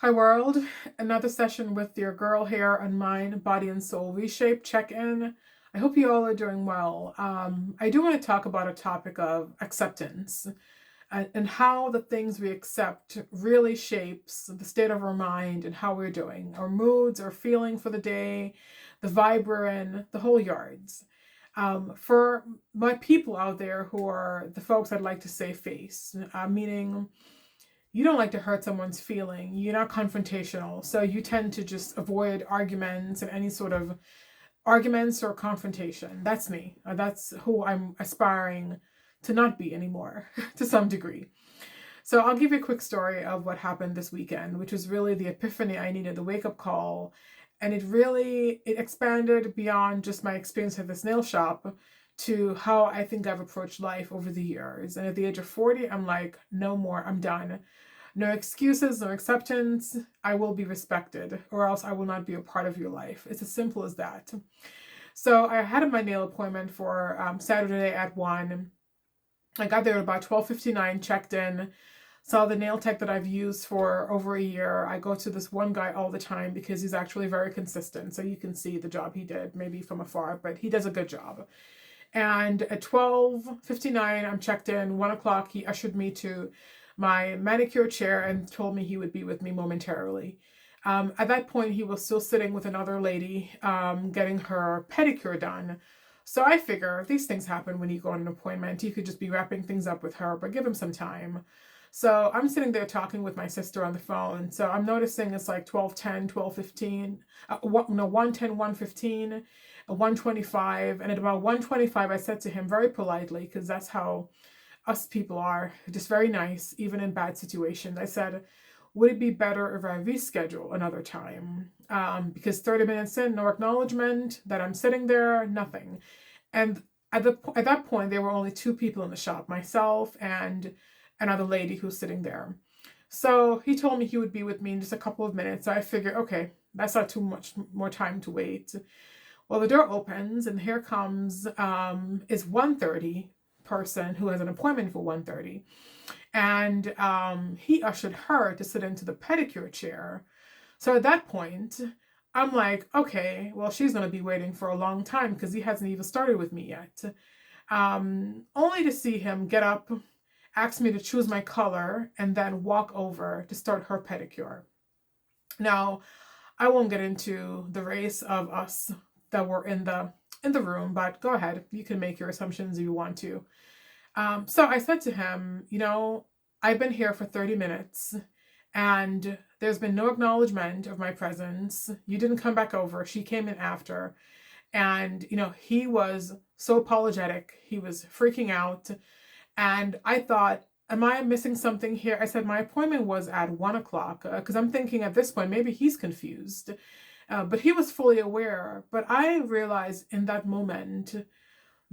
Hi world, another session with your girl here on Mind, Body and Soul Reshape check-in. I hope you all are doing well. I do want to talk about a topic of acceptance and how the things we accept really shapes the state of our mind and how we're doing, our moods, our feeling for the day, the vibe we're in, the whole yards. For my people out there who are the folks I'd like to say face, meaning you don't like to hurt someone's feeling. You're not confrontational. So you tend to just avoid arguments and any sort of arguments or confrontation. That's me. That's who I'm aspiring to not be anymore to some degree. So I'll give you a quick story of what happened this weekend, which was really the epiphany I needed, the wake up call. And it expanded beyond just my experience at this nail shop to how I think I've approached life over the years. And at the age of 40, I'm like, no more, I'm done. No excuses, no acceptance. I will be respected, or else I will not be a part of your life. It's as simple as that. So I had my nail appointment for Saturday at 1. I got there at about 12:59, checked in, saw the nail tech that I've used for over a year. I go to this one guy all the time because he's actually very consistent. So you can see the job he did, maybe from afar, but he does a good job. And at 12:59, I'm checked in. 1 o'clock, he ushered me to my manicure chair and told me he would be with me momentarily. At that point, he was still sitting with another lady getting her pedicure done. So I figure these things happen when you go on an appointment. You could just be wrapping things up with her, but give him some time. So I'm sitting there talking with my sister on the phone. So I'm noticing it's like 12:10, 12:15, no, 1:10, 1:15, 1:25. And at about 1:25, I said to him very politely, because that's how us people are, just very nice, even in bad situations. I said, would it be better if I reschedule another time? Because 30 minutes in, no acknowledgement that I'm sitting there, nothing. And at that point, there were only two people in the shop, myself and another lady who's sitting there. So he told me he would be with me in just a couple of minutes. So I figured, okay, that's not too much more time to wait. Well, the door opens and here comes is 1:30 person who has an appointment for 1:30. And he ushered her to sit into the pedicure chair. So at that point, I'm like, okay, well, she's going to be waiting for a long time because he hasn't even started with me yet. Only to see him get up, ask me to choose my color, and then walk over to start her pedicure. Now, I won't get into the race of us that were in the room, but go ahead. You can make your assumptions if you want to. So I said to him, I've been here for 30 minutes and there's been no acknowledgement of my presence. You didn't come back over. She came in after. And, he was so apologetic. He was freaking out. And I thought, am I missing something here? I said, my appointment was at 1 o'clock because I'm thinking at this point, maybe he's confused. But he was fully aware. But I realized in that moment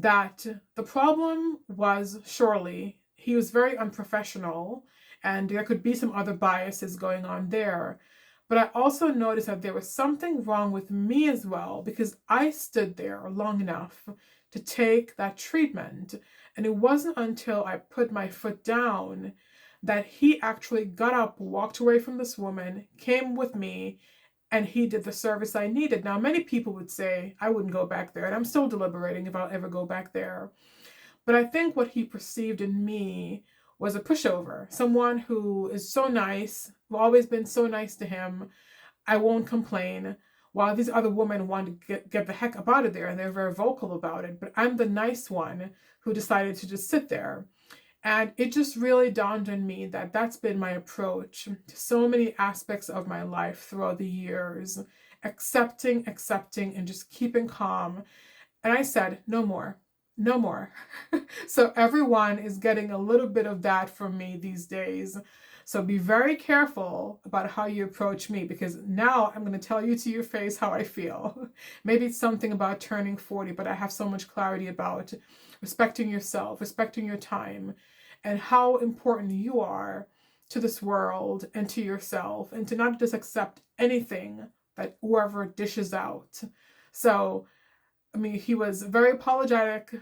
that the problem was surely he was very unprofessional and there could be some other biases going on there. But I also noticed that there was something wrong with me as well because I stood there long enough to take that treatment. And it wasn't until I put my foot down that he actually got up, walked away from this woman, came with me, and he did the service I needed. Now, many people would say I wouldn't go back there, and I'm still deliberating if I'll ever go back there. But I think what he perceived in me was a pushover, someone who is so nice, I've always been so nice to him. I won't complain. While these other women want to get the heck up out of there, and they're very vocal about it, but I'm the nice one who decided to just sit there. And it just really dawned on me that that's been my approach to so many aspects of my life throughout the years, accepting, and just keeping calm. And I said, no more, no more. So everyone is getting a little bit of that from me these days. So be very careful about how you approach me because now I'm going to tell you to your face how I feel. Maybe it's something about turning 40, but I have so much clarity about respecting yourself, respecting your time, and how important you are to this world and to yourself, and to not just accept anything that whoever dishes out. So, I mean, he was very apologetic.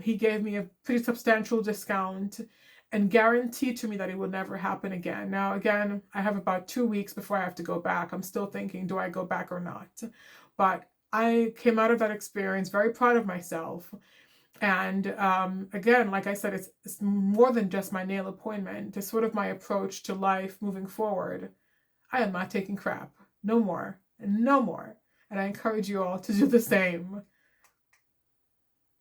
He gave me a pretty substantial discount. and guarantee to me that it will never happen again. Now, again, I have about 2 weeks before I have to go back. I'm still thinking, do I go back or not? But I came out of that experience very proud of myself. And again, like I said, it's more than just my nail appointment. It's sort of my approach to life moving forward. I am not taking crap. No more. And no more. And I encourage you all to do the same.